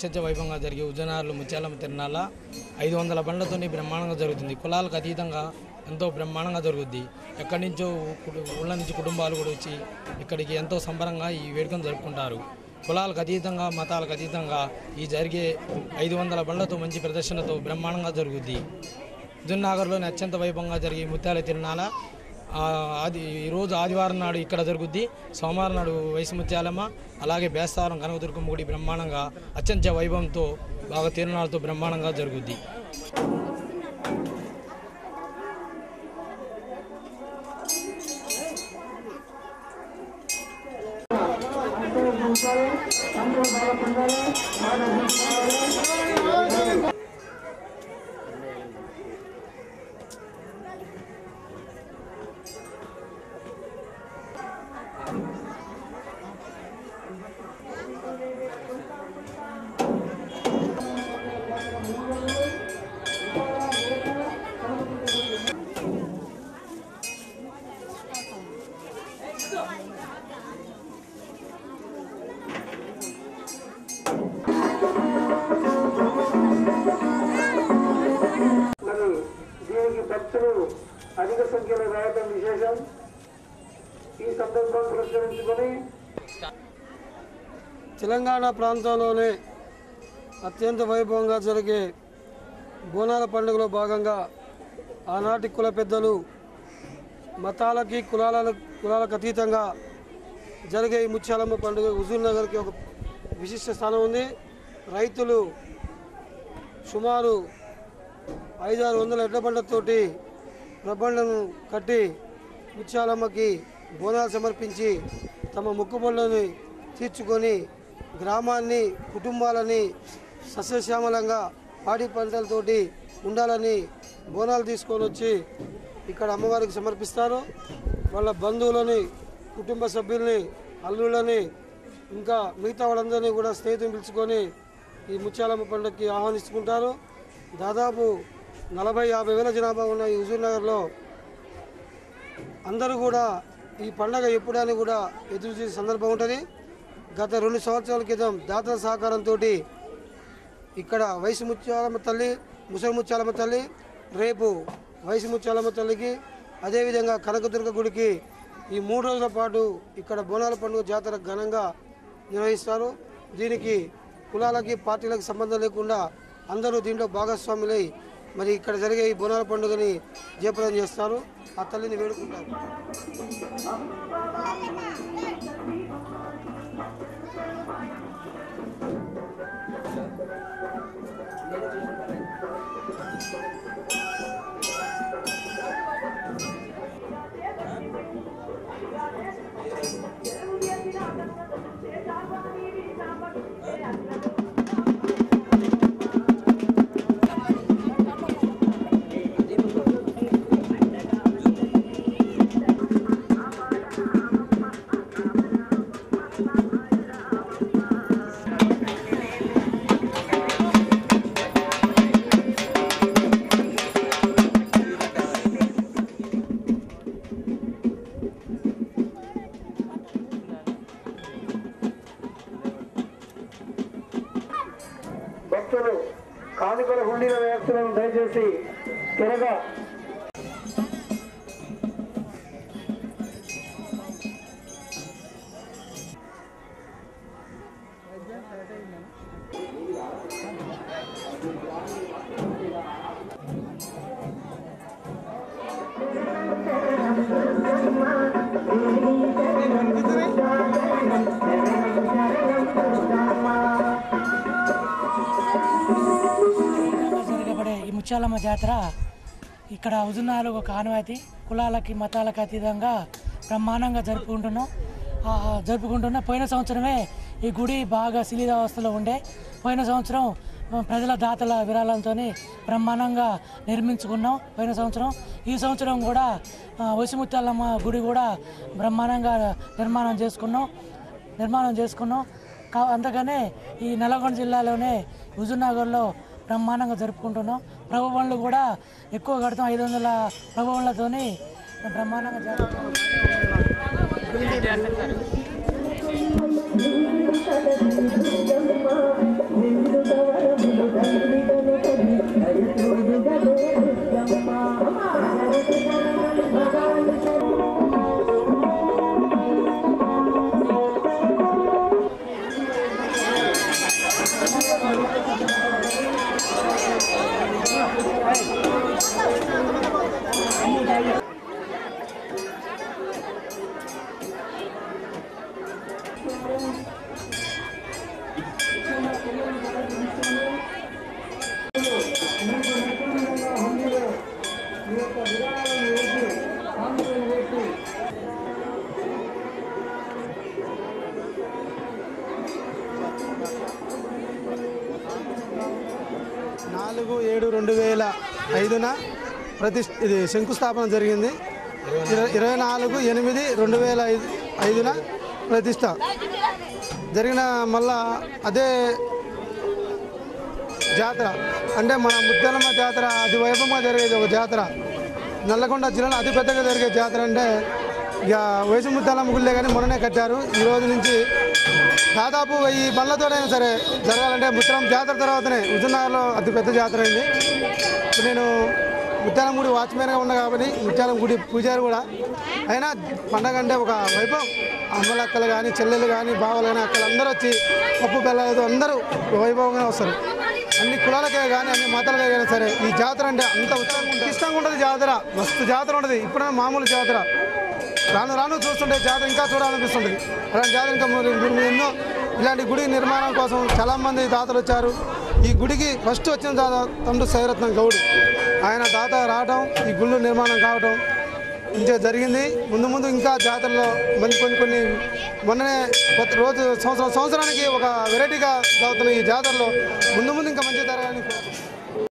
అత్యంత వైభవంగా జరిగే ఉజనార్లు ముత్యాలమ్మ తిరునాళ్ళ 500 బండ్లతో బ్రహ్మాండంగా జరుగుతుంది. కులాలకు అతీతంగా ఎంతో బ్రహ్మాండంగా జరుగుద్ది. ఎక్కడి నుంచో ఊళ్ళ నుంచి కుటుంబాలు కూడా వచ్చి ఇక్కడికి ఎంతో సంబరంగా ఈ వేడుకను జరుపుకుంటారు. కులాలకు అతీతంగా మతాలకు అతీతంగా ఈ జరిగే 500 బండ్లతో మంచి ప్రదర్శనతో బ్రహ్మాండంగా జరుగుద్ది. హుజూర్నగర్లోని అత్యంత వైభవంగా జరిగే ముత్యాల తిరునాళ్ళ ఈరోజు ఆదివారం నాడు ఇక్కడ జరుగుద్ది. సోమవారం నాడు వయసు ముత్యాలమ్మ, అలాగే బేస్తవారం కనకదుర్గమ్మ గుడి బ్రహ్మాండంగా అత్యంత వైభవంతో బాగా తిరునాళ్ళతో బ్రహ్మాండంగా జరుగుద్ది. దీనికి భక్తులు అధిక సంఖ్యలో రావడం విశేషం. ఈ సందర్భం పురస్కరించుకొని తెలంగాణ ప్రాంతంలోనే అత్యంత వైభవంగా జరిగే బోనాల పండుగలో భాగంగా ఆనాటి కుల పెద్దలు మతాలకి కులాలకు అతీతంగా జరిగే ఈ ముత్యాలమ్మ పండుగ హుజూర్నగర్కి ఒక విశిష్ట స్థానం ఉంది. రైతులు సుమారు 500-600 ఎడ్ల బండతోటి ప్రబండను కట్టి ముత్యాలమ్మకి బోనాలు సమర్పించి తమ మొక్కుబడులను తీర్చుకొని గ్రామాన్ని కుటుంబాలని సస్యశ్యామలంగా పాడి పంటలతోటి ఉండాలని బోనాలు తీసుకొని వచ్చి ఇక్కడ అమ్మవారికి సమర్పిస్తారు. వాళ్ళ బంధువులని, కుటుంబ సభ్యుల్ని, అల్లుళ్ళని, ఇంకా మిగతా వాళ్ళందరినీ కూడా స్నేహితులు పిలుచుకొని ఈ ముత్యాలమ్మ పండుగకి ఆహ్వానించుకుంటారు. దాదాపు 40-50 వేల జనాభా ఉన్న ఈ హుజూర్నగర్లో అందరూ కూడా ఈ పండగ ఎప్పుడని కూడా ఎదురు చూసే సందర్భం ఉంటుంది. గత 2 సంవత్సరాల క్రితం దాతల సహకారంతో ఇక్కడ వయసు ముత్యాలమ్మ తల్లి, ముసలి ముత్యాలమ్మ తల్లి, రేపు వయసు ముత్యాలమ్మ తల్లికి, అదేవిధంగా కనకదుర్గ గుడికి ఈ 3 రోజుల పాటు ఇక్కడ బోనాల పండుగ జాతర ఘనంగా నిర్వహిస్తారు. దీనికి కులాలకి పార్టీలకు సంబంధం లేకుండా అందరూ దీంట్లో భాగస్వాములై మరి ఇక్కడ జరిగే ఈ బోనాల పండుగని జయప్రదం చేస్తారు. ఆ తల్లిని వేడుకుంటారు. భక్తులు కానుకల హుండీల వ్యక్తులను దయచేసి త్వరగా జరగబడే ఈ ముత్యాలమ్మ జాతర ఇక్కడ హుజూర్నగర్లో ఒక ఆనవాయితీ. కులాలకి మతాలకు అతీతంగా బ్రహ్మాండంగా జరుపుకుంటున్నా. పోయిన సంవత్సరమే ఈ గుడి బాగా శిథిలావస్థలో ఉండే. పోయిన సంవత్సరం ప్రజల దాతల విరాళంతో బ్రహ్మాండంగా నిర్మించుకున్నాం పోయిన సంవత్సరం. ఈ సంవత్సరం కూడా వయసు ముత్యాలమ్మ గుడి కూడా బ్రహ్మాండంగా నిర్మాణం చేసుకున్నాం. అందుకనే ఈ నల్గొండ జిల్లాలోనే హుజూర్నగర్లో బ్రహ్మాండంగా జరుపుకుంటున్నాం. ప్రభు బండ్లు కూడా ఎక్కువ కడతాం. 500 ప్రభు బండ్లతోని బ్రహ్మాండంగా జరుపుకుంటాం. ఇది శంకుస్థాపన జరిగింది. 24/8/2005 ప్రతిష్ట జరిగిన మళ్ళా అదే జాతర అంటే మన ముత్యాలమ్మ జాతర అతి వైభవంగా జరిగేది ఒక జాతర. నల్లగొండ జిల్లాలో అతిపెద్దగా జరిగే జాతర అంటే ఇక వయసు ముత్యాలమ్మ గుళ్ళే కానీ మొన్ననే కట్టారు. ఈ రోజు నుంచి దాదాపు 1000 బండ్లతోనైనా సరే జరగాలంటే ముత్యాలమ్మ జాతర తర్వాతనే హుజూర్నగర్లో అతిపెద్ద జాతర అయింది. నేను ముత్యాలమ్మ గుడి వాచ్మెన్గా ఉన్నా కాబట్టి ముత్యాలమ్మ గుడి పూజారి కూడా అయినా పండగ అంటే ఒక వైభవం. అమ్మలక్కలు కానీ చెల్లెలు కానీ బావలు కానీ అక్కలు అందరూ వచ్చి పప్పు బెల్లాలతో అందరూ వైభవంగా వస్తారు. అన్ని కులాలకే కానీ అన్ని మతాలకే కానీ సరే ఈ జాతర అంటే అంత ఇష్టంగా ఉంటుంది. జాతర మస్తు జాతర ఉంటుంది. ఇప్పుడైనా మామూలు జాతర రాను రాను చూస్తుంటే జాతర ఇంకా చూడాలనిపిస్తుంది. అలాంటి జాతర ఇంకా ఎన్నో ఇలాంటి గుడి నిర్మాణం కోసం చాలామంది దాతలు వచ్చారు. ఈ గుడికి ఫస్ట్ వచ్చిన తండ్రి సైరత్నం గౌడ్ ఆయన దాత రావడం ఈ గుళ్ళు నిర్మాణం కావడం ఇంకా జరిగింది. ముందు ముందు ఇంకా జాతరలో కొన్ని మొన్ననే రోజు సంవత్సరానికి ఒక వెరైటీగా సాగుతున్న ఈ జాతరలో ముందు ఇంకా మంచి జరగాలని